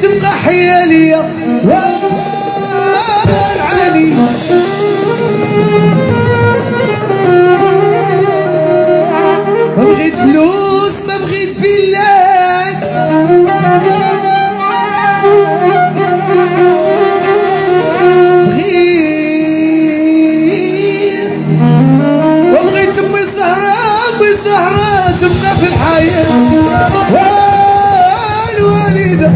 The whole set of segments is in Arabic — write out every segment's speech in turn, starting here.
تبقى حيالية والعاني ما بغيت فلوس ما بغيت فيلات بغيت امي الزهراء تبقى في الحياة والوالدة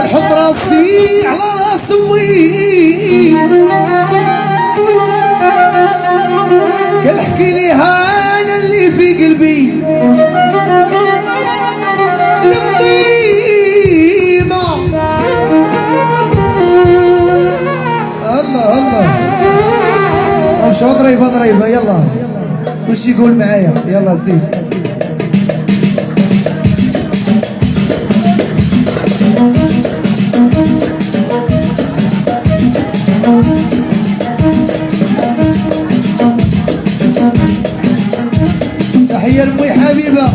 نحط راسي على راس امي قال احكي ليها انا اللي في قلبي لميمة الله الله مش ضريبة يلا كلشي يقول معايا يلا زيد تحية لمي حبيبة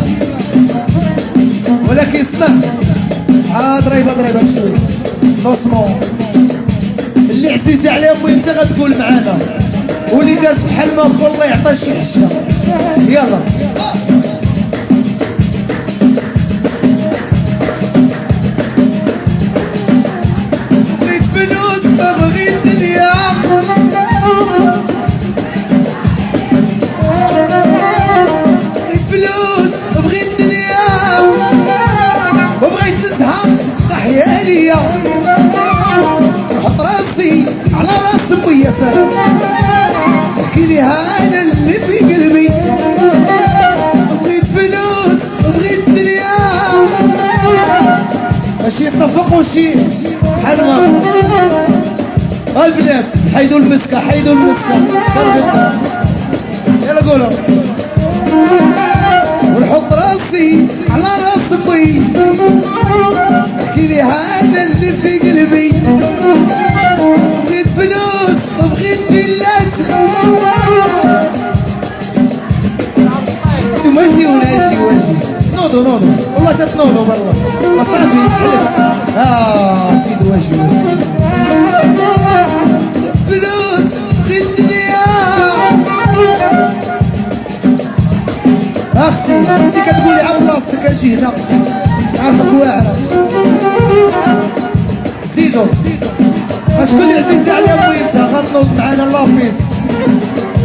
ولكن اسمع ضريبة بشوي دوسمون اللي عزيزة على امي انت غتقول معانا واللي دارت بحال ما بقول الله يعطى شي حشة يلا بغيت فلوس ما بغيت دنيا بغيت فلوس ما بغيت دنيا وبغيت نزهة تبقى حيالية نحط راسي على راس امي يا سلام احكي ليها انا اللي في قلبي بغيت فلوس بغيت دنيا ماشي صفق وشي حلوة البنات حيدوا المسكة يلا قولوا ونحط راسي على راس امي احكي ليها انا اللي في قلبي بغيت فلوس وبغيت فيلات ماشي نوضو والله تتنوضو برا صافي حلفت سيدي واجي فلوس بغيت دنيا اختي انت كتقولي على بلاصتك اجي هنا عارفك واعره زيدو شكون اللي عزيز على امي انت غنوض معانا لابيس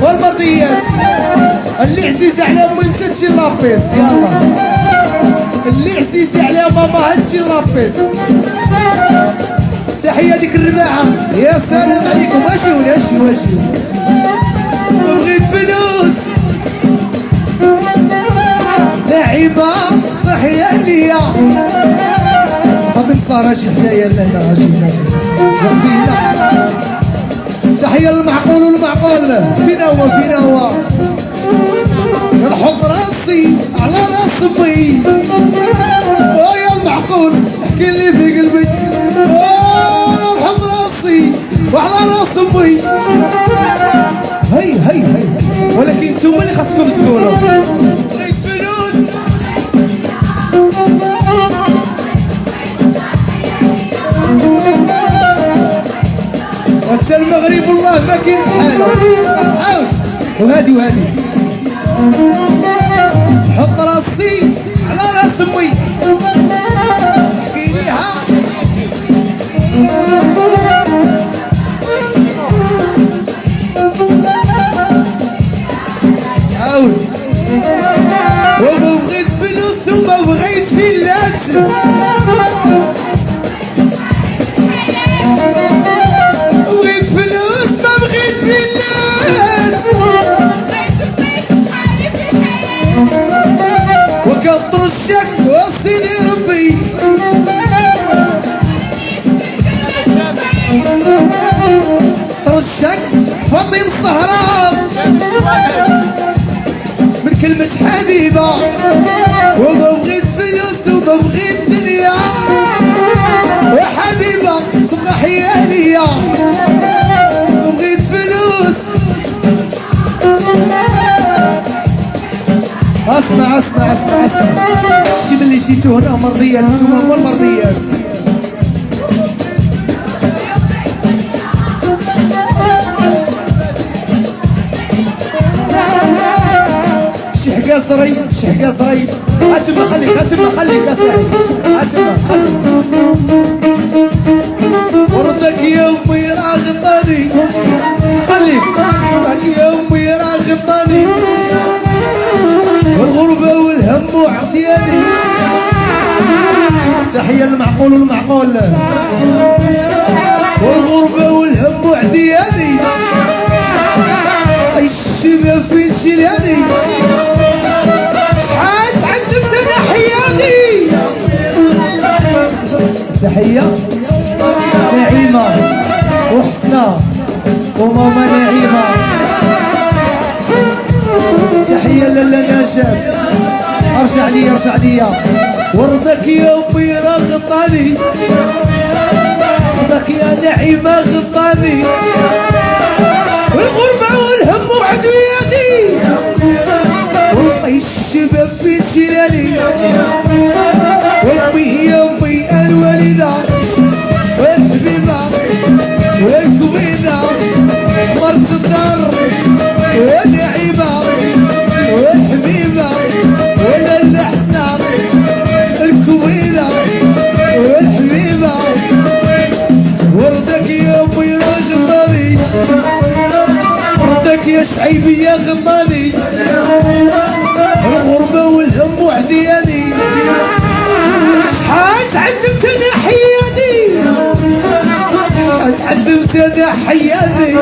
والمرضيات اللي عزيز على امي انت تجي لابيس يلا اللي عزيز على ماما هتجي لابيس تحيه ديك الرباعه يا سلام عليكم واجيو بغيت فلوس نعيمه حيالية فاطم صار اجي حدايا لهنا اجي وقفينا تحية للمعقول والمعقول فينا هو نحط راسي على راس امي ويا المعقول احكي لي في قلبي نحط راسي وعلى راس امي هي ولكن انتم اللي خاصكم تقولوا بغيت فلوس حتى المغرب والله ما كاين بحاله عاود وهادي حط راسي على راس امي احكي ليها عاود وما بغيت فلوس وما بغيت فيلات بغيت فلوس ما بغيت فيلات وكنطرشك وصيني ربي طرشك فاطم الصهراء من كلمة حبيبة وما بغيت فلوس وما بغيت دنيا يا حبيبة تبقى حيالية بغيت فلوس اسمع اسمع اسمع اسمع، شي ملي جيتو هنا مرضيات، نتوما هما المرضيات. شي حكا صري شي حكا صري، هاتما خليك هاتما خليك اصاحبي، هاتما خليك. وردك يا امي راه غطاني، خليك وردك يا امي راه غطاني، والغربة والهم وعطياني. تحية للمعقول والمعقول، والغربة والهم وعدياني. الشباب فين شيلاني، شحال تعذبت انا حياني. تحية نعيمة وحسنة وماما نعيمة. تحية لالا نجاة، ارجع ليا ارجع ليا. ورضك يا امي راه غطاني، ورضك يا نعيمة غطاني، والغربة والهم وعدوياني. والله الشباب فين شيلاني، وامي يا امي الوالدة والحبيبة والكوينة، مرت الدار ونعيمة والحبيبة ولالا حسنة الكوينة والحبيبة. وردك يا امي راه غطاني، وردك يا شعيبي يا غطاني، الغربة والهم وعدياني. شحال تعذبت انا حياني، شحال تعذبت انا حياني.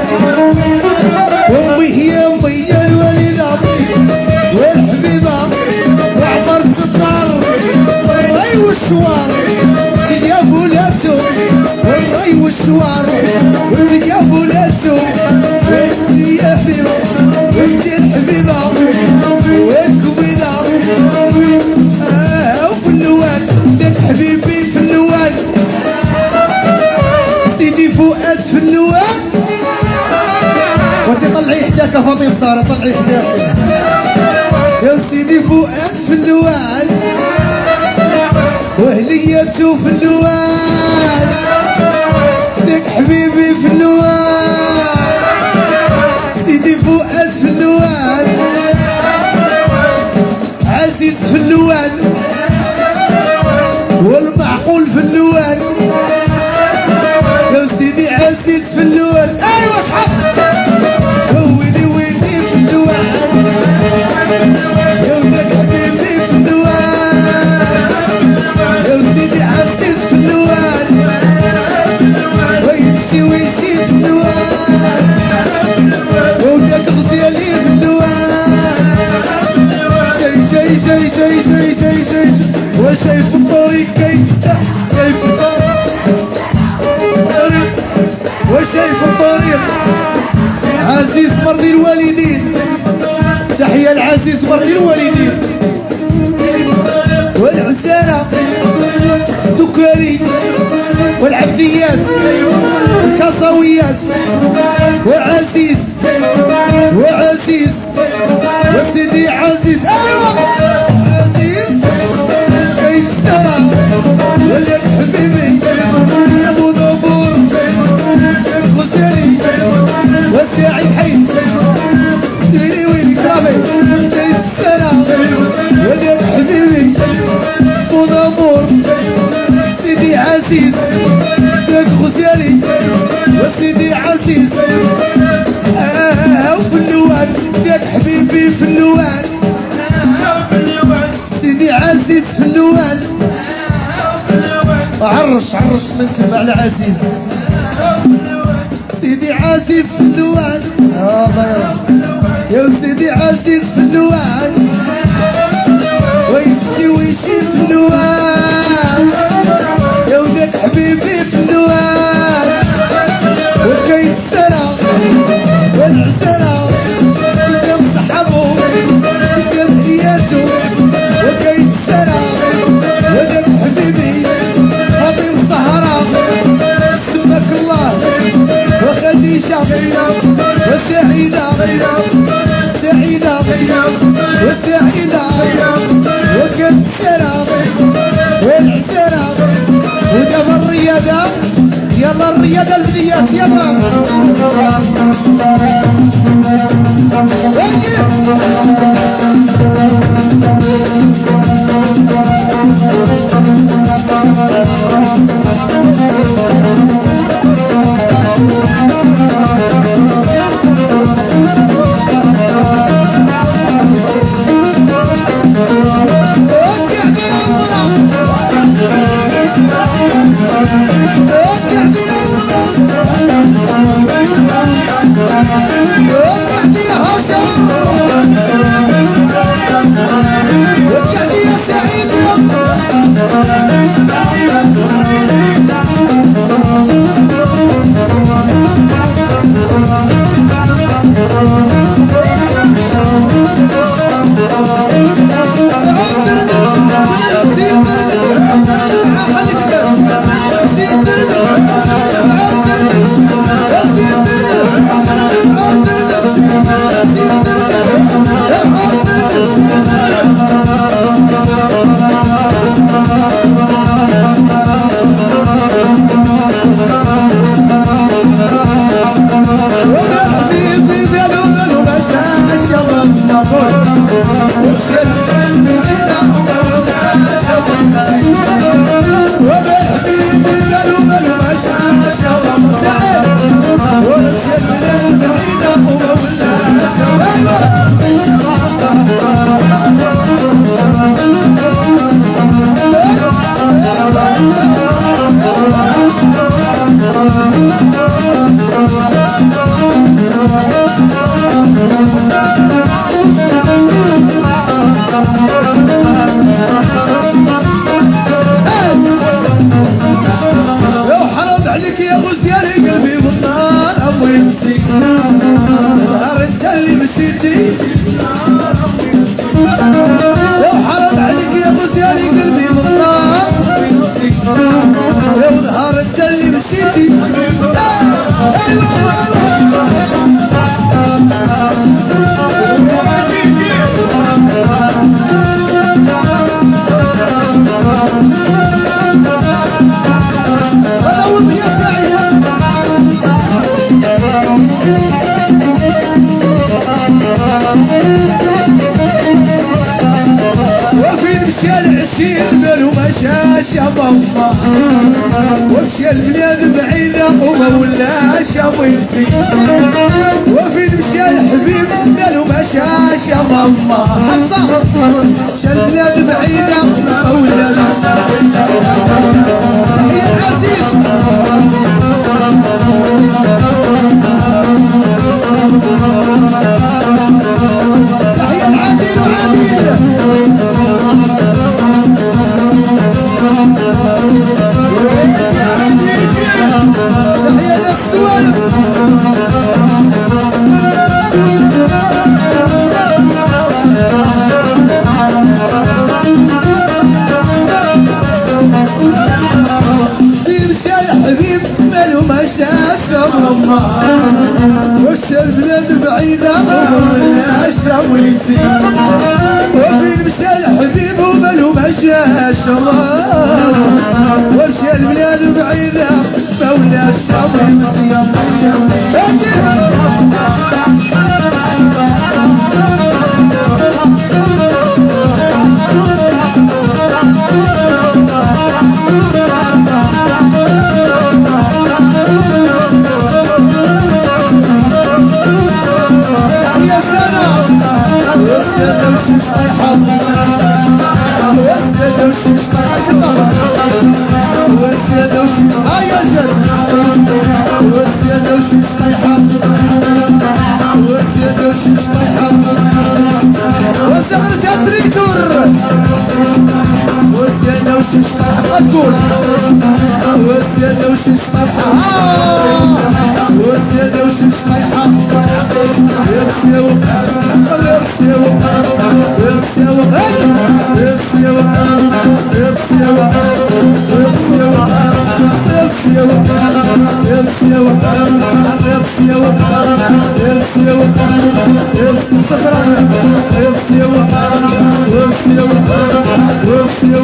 وامي يا امي الوالدة والحبيبة وعمرت الدار والراي والشوار. انت يا بولاتو والراي والشوار، وانت يا بولاتو وانت يا حبيبة وانت الحبيبة والكوينة. وفي اللوان داك حبيبي في اللوان، سيدي فؤاد في اللوان. وانت طلعي حداك فاطمة سارة، طلعي حداك يا سيدي فؤاد في اللوان، وهليته في اللوان، داك حبيبي في اللوان. سيدي فؤاد في اللوان، عزيز في اللوان، والمعقول في اللوان. يا سيدي عزيز في اللوان، ايوا شحال ويلي ويلي في اللوان. يا ولاد حبيبي في اللوان، يا سيدي عزيز في اللوان، ويمشي ويمشي في اللوان. ولاد غزالي في اللوان، شي شي شي شي شي شي وشايف الطريق كيتسح، شايف الطريق وشايف الطريق. عزيز مرضي الوالدين، تحية العزيز مرضي الوالدين والعسالة الدكاري والعبديات الكاساويات. وعزيز وعزيز وسيدي عزيز، ايوا عزيز كيتسرى وليك حبيبي ابو دبور الغزالي وساعي حي. ديري ويلي كرامي كيتسرى وليك حبيبي ابو دبور سيدي عزيز داك غزالي وسيدي عزيز. وفي اللوان داك حبيبي في اللوان، سيدي عزيز في اللوان. عرش عرش من تبع العزيز، سيدي عزيز في اللوان. يا سيدي عزيز في اللوان، ويمشي ويمشي في اللوان. يا وداك حبيبي في اللوان، وكيتسرى والعسرى قدام صحابو قدام حياتو. وكيتسرى وداك حبيبي فاطمة الزهراء سماك الله، وخديجة وسعيدة سعيدة تحية للبنيات يلا ومشى البلاد بعيدة وما ولاش وينسي وفين مشى الحبيب مالو مشاش يا ماما حصة مشى البلاد بعيدة وما ولاش تحية العزيز تحية العديل وعديل وش البلاد بعيدة وملاش وينسي وفين مشى الحبيب ومالو مشاش وش البلاد بعيدة مولاش وينسي تقول والسيادة وشش طايحة والسيادة وشش طايحة يرسيو يرسيو يرسيو يرسيو يرسيو يرسيو يرسيو يرسيو يرسيو يرسيو شكرا يرسيو يرسيو يرسيو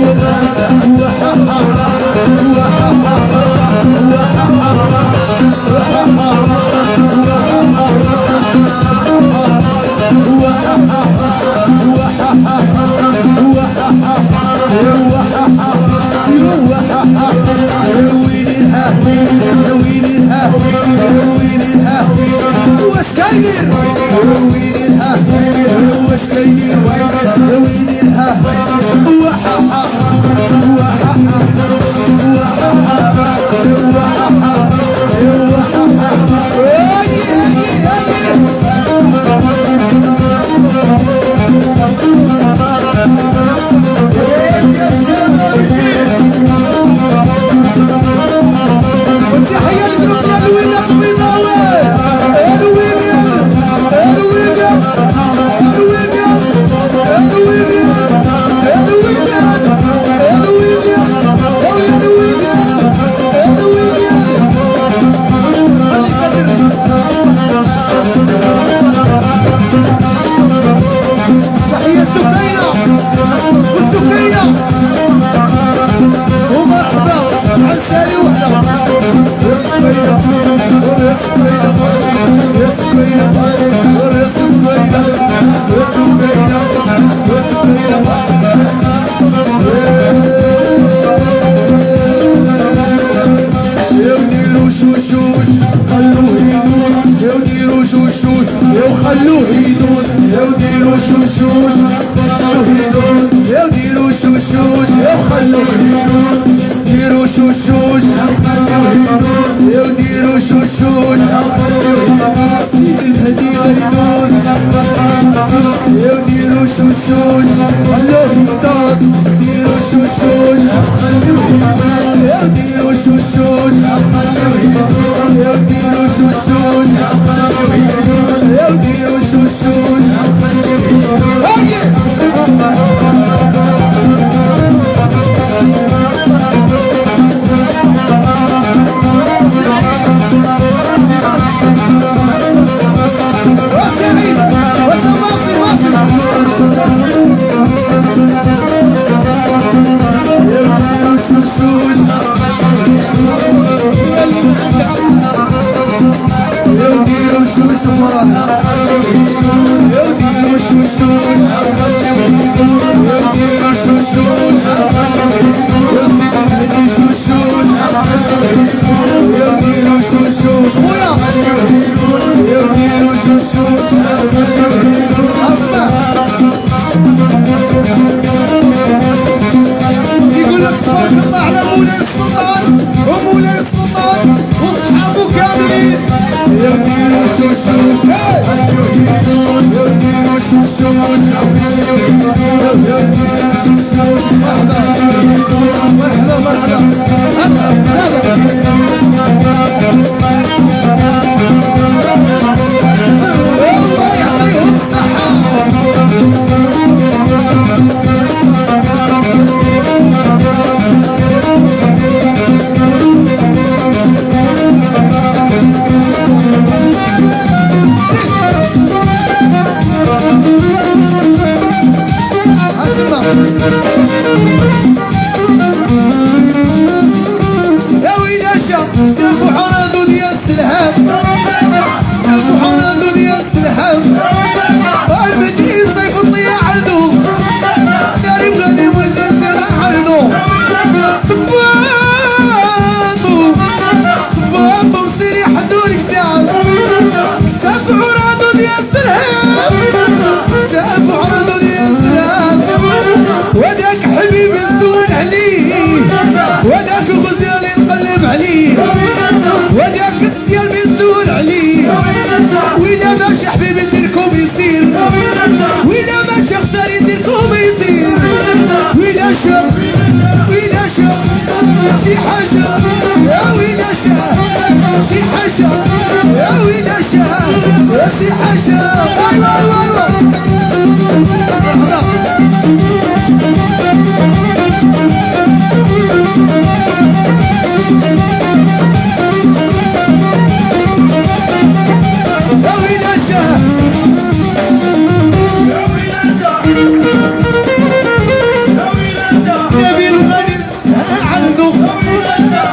والسكينة والسكينة ومرحبا عسالي وحدة يا سكينة يا سكينة يا سكينة يا سكينة يا سكينة يا سكينة يديروا شوشوش خلوه يدوس يديروا شوشوش وخلوه يدوس يديروا شوشوش خلوه يدوس يديروا شوشوش وخلوه يدوس يديروا شوشوش يديروا شوشوش سيد الهدي غيدوس يديروا شوشوش خلوه يدوس يديروا شوشوش يديروا شوشوش يديروا شوشوش يديروا شوشوش وسعيد وتواصل واصل يديروا شوشوش يديروا شوش مرانا يديروا شوشوش يديروا شوشوش يسيد الهدي شوشوش يديروا شوشوش خويا يديروا شوشوش اسمع يقول لك تبارك الله على مولاي السلطان ومولاي السلطان واصحابه كاملين يديروا شوشوش يديروا شوشوش مرحبا مرحبا الله يعطيهم الصحة يا ويلاشا تلفوا حرادو ديال السلهام تلفوا حرادو ديال السلهام البدي صيف الضياع عندو داري بغادي والناس عندو صباطو مسيري حدوني كتاب كتاب حرادو ديال السلهام كتاب حرادو ديال السلهام وداك حبيبي نسول عليه وداك غزالي نقلب عليه وداك السيال بنسول عليه وإلا ماشي حبيبي نديركم يصير وإلا ماشي خساري نديركم يصير وإلا شاف شي حاجة يا ويلا شاف شي حاجة يا ويلا شاف شي حاجة أيوة أيوة أيوة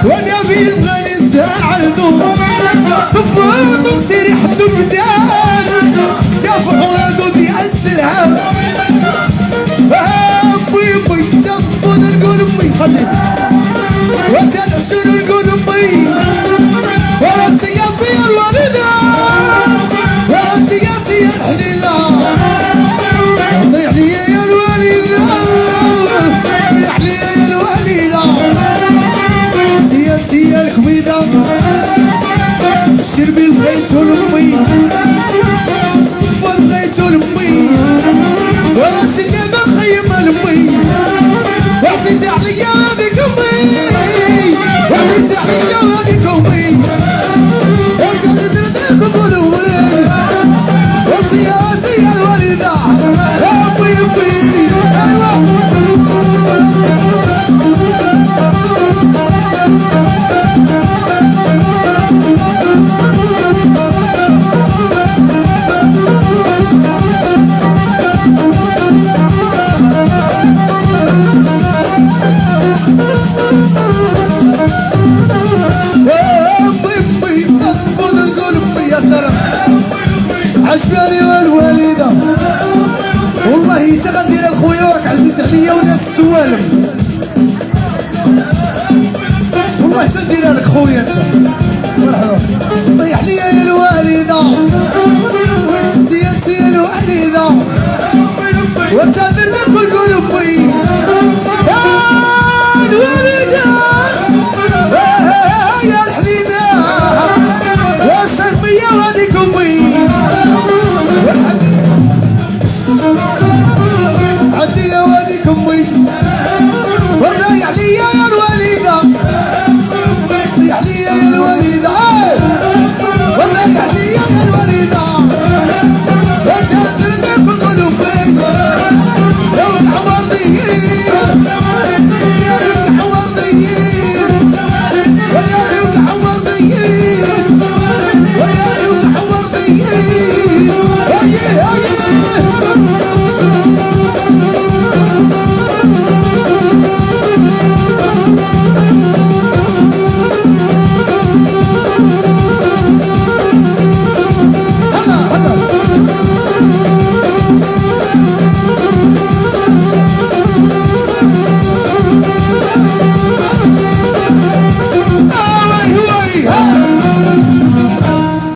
ونبي الغني نساعدو صبرو مسيري حدو قدام شاف حرادو ديال السلام بوي بوي تصبون نقول امي خلي وتنعشون نقول امي ورانتي يا الوالدة ورانتي يا الحليلة ضيع لي يا الوالدة ضيع لي يا الوالدة انتي الكبيدة شربي بغيتو لامي صبا بغيتو لامي وراش اللي ما خيمة لامي وعزيزي عليا هذيك امي وعزيزي عليا هذيك امي وانت اللي درتك الولد وانتي يا الوالدة يا امي امي ايوا خويا انت مرحبا طيح لي يا الوالده انت يا الوالده وانت دربك وقول امي يا الوالده يا الحبيبه والشربيه وهذيك امي عدي يا وهذيك امي